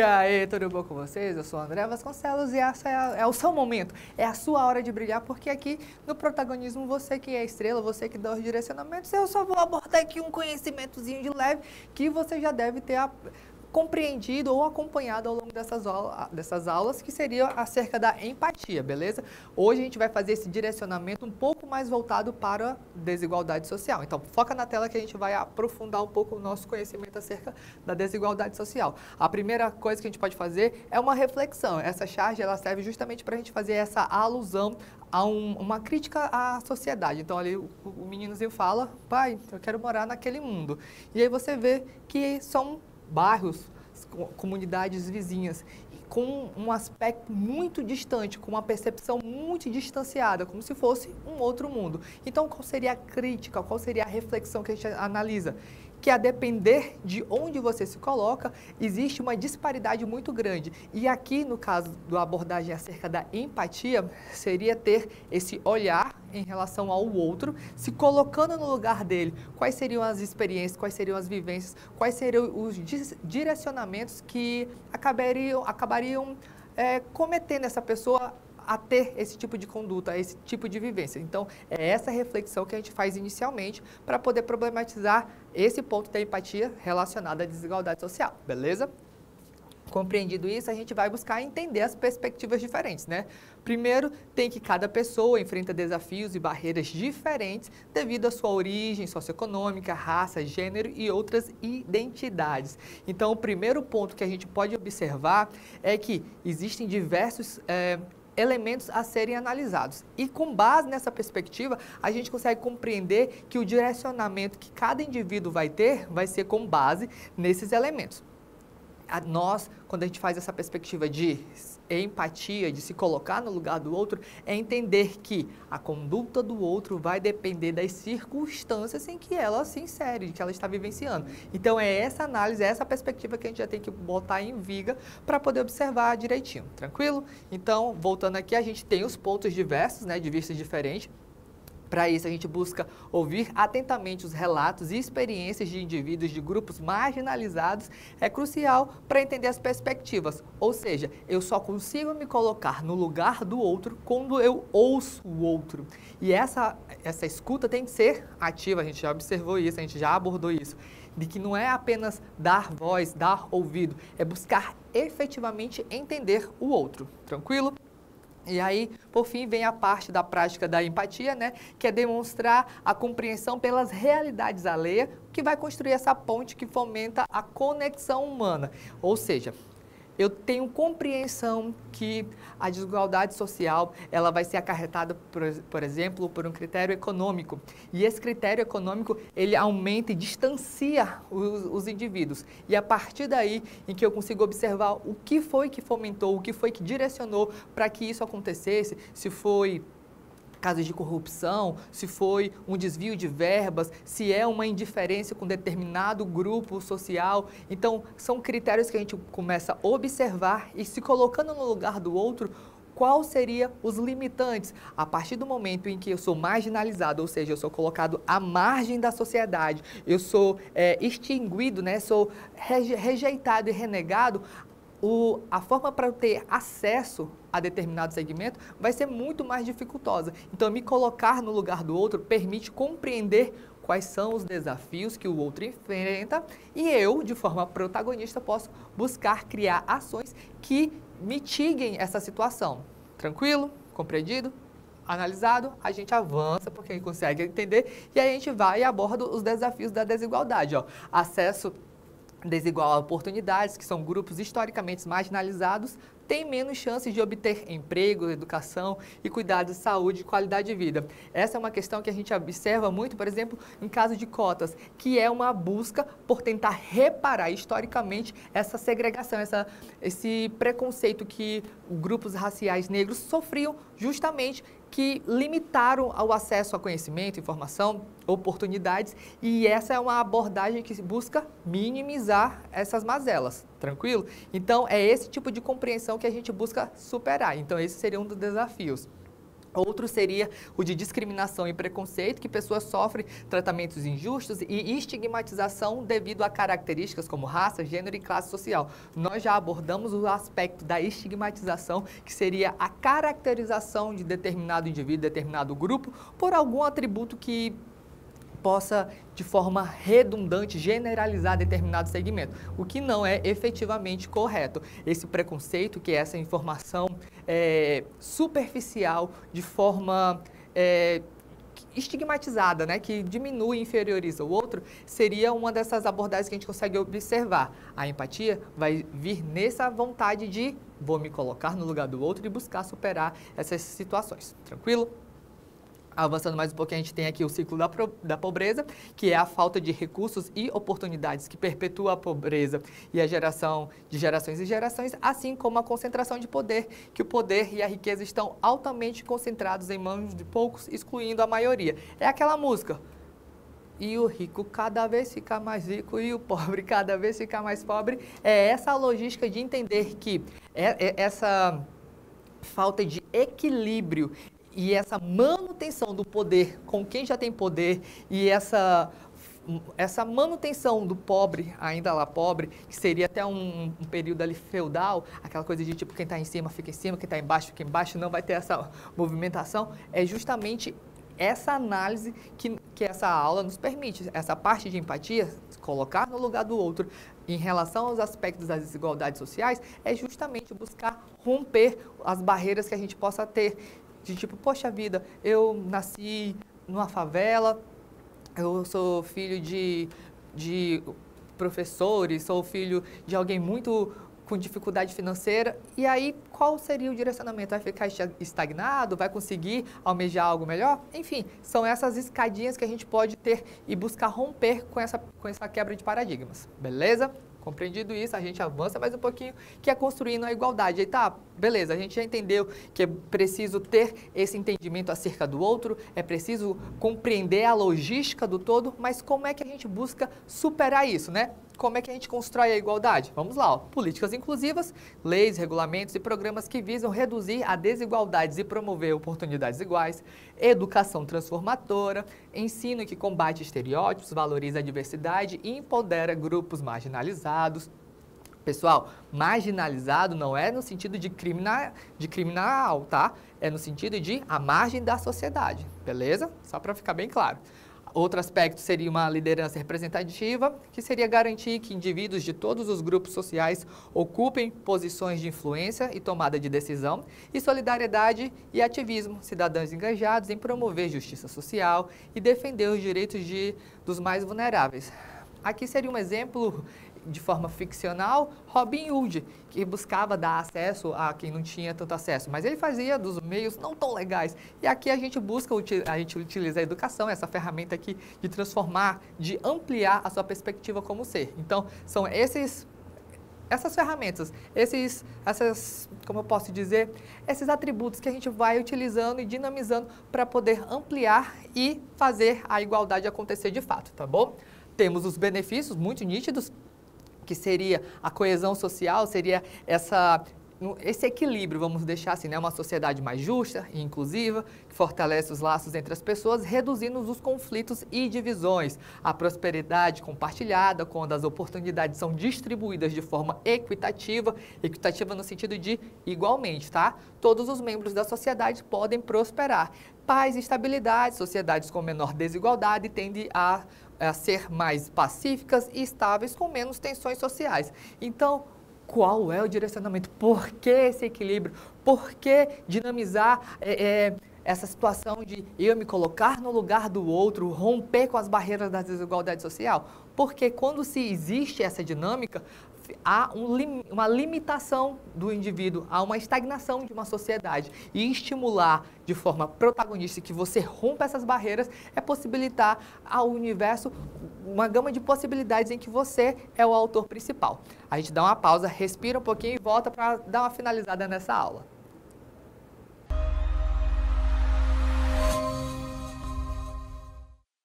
aí, tudo bom com vocês? Eu sou o André Vasconcelos e essa é o seu momento, é a sua hora de brilhar, porque aqui no protagonismo, você que é a estrela, você que dá os direcionamentos, eu só vou abordar aqui um conhecimentozinho de leve que você já deve ter compreendido ou acompanhado ao longo dessas aulas, que seria acerca da empatia, beleza? Hoje a gente vai fazer esse direcionamento um pouco mais voltado para a desigualdade social. Então, foca na tela que a gente vai aprofundar um pouco o nosso conhecimento acerca da desigualdade social. A primeira coisa que a gente pode fazer é uma reflexão. Essa charge, ela serve justamente para a gente fazer essa alusão a uma crítica à sociedade. Então, ali o meninozinho fala, pai, eu quero morar naquele mundo. E aí você vê que são bairros, comunidades vizinhas, com um aspecto muito distante, com uma percepção muito distanciada, como se fosse um outro mundo. Então, qual seria a crítica, qual seria a reflexão que a gente analisa? Que a depender de onde você se coloca, existe uma disparidade muito grande. E aqui, no caso da abordagem acerca da empatia, seria ter esse olhar em relação ao outro, se colocando no lugar dele. Quais seriam as experiências, quais seriam as vivências, quais seriam os direcionamentos que acabariam cometendo essa pessoa a ter esse tipo de conduta, esse tipo de vivência. Então, é essa reflexão que a gente faz inicialmente para poder problematizar esse ponto da empatia relacionada à desigualdade social, beleza? Compreendido isso, a gente vai buscar entender as perspectivas diferentes, né? Primeiro, tem que cada pessoa enfrenta desafios e barreiras diferentes devido à sua origem socioeconômica, raça, gênero e outras identidades. Então, o primeiro ponto que a gente pode observar é que existem diversos elementos a serem analisados. E com base nessa perspectiva, a gente consegue compreender que o direcionamento que cada indivíduo vai ter vai ser com base nesses elementos. Nós, quando a gente faz essa perspectiva de empatia, de se colocar no lugar do outro, é entender que a conduta do outro vai depender das circunstâncias em que ela se insere, que ela está vivenciando. Então, é essa análise, é essa perspectiva que a gente já tem que botar em viga para poder observar direitinho, tranquilo? Então, voltando aqui, a gente tem os pontos diversos, né, de vistas diferentes. Para isso, a gente busca ouvir atentamente os relatos e experiências de indivíduos de grupos marginalizados. É crucial para entender as perspectivas, ou seja, eu só consigo me colocar no lugar do outro quando eu ouço o outro. E essa escuta tem que ser ativa, a gente já observou isso, a gente já abordou isso, de que não é apenas dar voz, dar ouvido, é buscar efetivamente entender o outro, tranquilo? E aí, por fim, vem a parte da prática da empatia, né, que é demonstrar a compreensão pelas realidades alheias, que vai construir essa ponte que fomenta a conexão humana. Ou seja, eu tenho compreensão que a desigualdade social ela vai ser acarretada, por exemplo, por um critério econômico. E esse critério econômico, ele aumenta e distancia os indivíduos. E a partir daí, em que eu consigo observar o que foi que fomentou, o que foi que direcionou para que isso acontecesse, se foi casos de corrupção, se foi um desvio de verbas, se é uma indiferença com determinado grupo social. Então, são critérios que a gente começa a observar e se colocando no lugar do outro, quais seriam os limitantes? A partir do momento em que eu sou marginalizado, ou seja, eu sou colocado à margem da sociedade, eu sou extinguido, né? Sou rejeitado e renegado, a forma para eu ter acesso a determinado segmento vai ser muito mais dificultosa. Então, me colocar no lugar do outro permite compreender quais são os desafios que o outro enfrenta e eu, de forma protagonista, posso buscar criar ações que mitiguem essa situação. Tranquilo? Compreendido? Analisado? A gente avança porque a gente consegue entender e aí a gente vai e aborda os desafios da desigualdade. Ó. Acesso desigual a oportunidades, que são grupos historicamente marginalizados, têm menos chances de obter emprego, educação e cuidados de saúde e qualidade de vida. Essa é uma questão que a gente observa muito, por exemplo, em caso de cotas, que é uma busca por tentar reparar historicamente essa segregação, esse preconceito que grupos raciais negros sofriam justamente que limitaram o acesso a conhecimento, informação, oportunidades, e essa é uma abordagem que busca minimizar essas mazelas, tranquilo? Então, é esse tipo de compreensão que a gente busca superar. Então, esse seria um dos desafios. Outro seria o de discriminação e preconceito, que pessoas sofrem tratamentos injustos e estigmatização devido a características como raça, gênero e classe social. Nós já abordamos o aspecto da estigmatização, que seria a caracterização de determinado indivíduo, determinado grupo, por algum atributo que possa, de forma redundante, generalizar determinado segmento, o que não é efetivamente correto. Esse preconceito, que é essa informação superficial, de forma estigmatizada, né, que diminui e inferioriza o outro, seria uma dessas abordagens que a gente consegue observar. A empatia vai vir nessa vontade de vou me colocar no lugar do outro e buscar superar essas situações. Tranquilo? Avançando mais um pouquinho, a gente tem aqui o ciclo da pobreza, que é a falta de recursos e oportunidades que perpetua a pobreza e a geração de gerações e gerações, assim como a concentração de poder, que o poder e a riqueza estão altamente concentrados em mãos de poucos, excluindo a maioria. É aquela música. E o rico cada vez fica mais rico e o pobre cada vez fica mais pobre. É essa logística de entender que essa falta de equilíbrio e essa manutenção do poder com quem já tem poder e essa manutenção do pobre, ainda lá pobre, que seria até um período ali feudal, aquela coisa de tipo, quem está em cima fica em cima, quem está embaixo fica embaixo, não vai ter essa movimentação, é justamente essa análise que essa aula nos permite, essa parte de empatia, colocar no lugar do outro, em relação aos aspectos das desigualdades sociais, é justamente buscar romper as barreiras que a gente possa ter, de tipo, poxa vida, eu nasci numa favela, eu sou filho de professores, sou filho de alguém muito com dificuldade financeira, e aí qual seria o direcionamento? Vai ficar estagnado? Vai conseguir almejar algo melhor? Enfim, são essas escadinhas que a gente pode ter e buscar romper com essa quebra de paradigmas, beleza? Compreendido isso, a gente avança mais um pouquinho, que é construindo a igualdade. Aí tá, beleza, a gente já entendeu que é preciso ter esse entendimento acerca do outro, é preciso compreender a logística do todo, mas como é que a gente busca superar isso, né? Como é que a gente constrói a igualdade? Vamos lá, ó. Políticas inclusivas, leis, regulamentos e programas que visam reduzir a desigualdades e promover oportunidades iguais, educação transformadora, ensino que combate estereótipos, valoriza a diversidade e empodera grupos marginalizados. Pessoal, marginalizado não é no sentido de criminal, tá? É no sentido de à margem da sociedade, beleza? Só para ficar bem claro. Outro aspecto seria uma liderança representativa, que seria garantir que indivíduos de todos os grupos sociais ocupem posições de influência e tomada de decisão, e solidariedade e ativismo, cidadãos engajados em promover justiça social e defender os direitos dos mais vulneráveis. Aqui seria um exemplo de forma ficcional, Robin Hood, que buscava dar acesso a quem não tinha tanto acesso, mas ele fazia dos meios não tão legais. E aqui a gente utiliza a educação, essa ferramenta aqui de transformar, de ampliar a sua perspectiva como ser. Então, são essas ferramentas, como eu posso dizer, esses atributos que a gente vai utilizando e dinamizando para poder ampliar e fazer a igualdade acontecer de fato, tá bom? Temos os benefícios muito nítidos, que seria a coesão social, seria esse equilíbrio, vamos deixar assim, né? Uma sociedade mais justa e inclusiva, que fortalece os laços entre as pessoas, reduzindo os conflitos e divisões. A prosperidade compartilhada, quando as oportunidades são distribuídas de forma equitativa no sentido de igualmente, tá? Todos os membros da sociedade podem prosperar. Paz e estabilidade, sociedades com menor desigualdade tendem a ser mais pacíficas e estáveis, com menos tensões sociais. Então, qual é o direcionamento? Por que esse equilíbrio? Por que dinamizar essa situação de eu me colocar no lugar do outro, romper com as barreiras da desigualdade social? Porque quando se existe essa dinâmica, há uma limitação do indivíduo, há uma estagnação de uma sociedade. E estimular de forma protagonista que você rompa essas barreiras é possibilitar ao universo uma gama de possibilidades em que você é o autor principal. A gente dá uma pausa, respira um pouquinho e volta para dar uma finalizada nessa aula.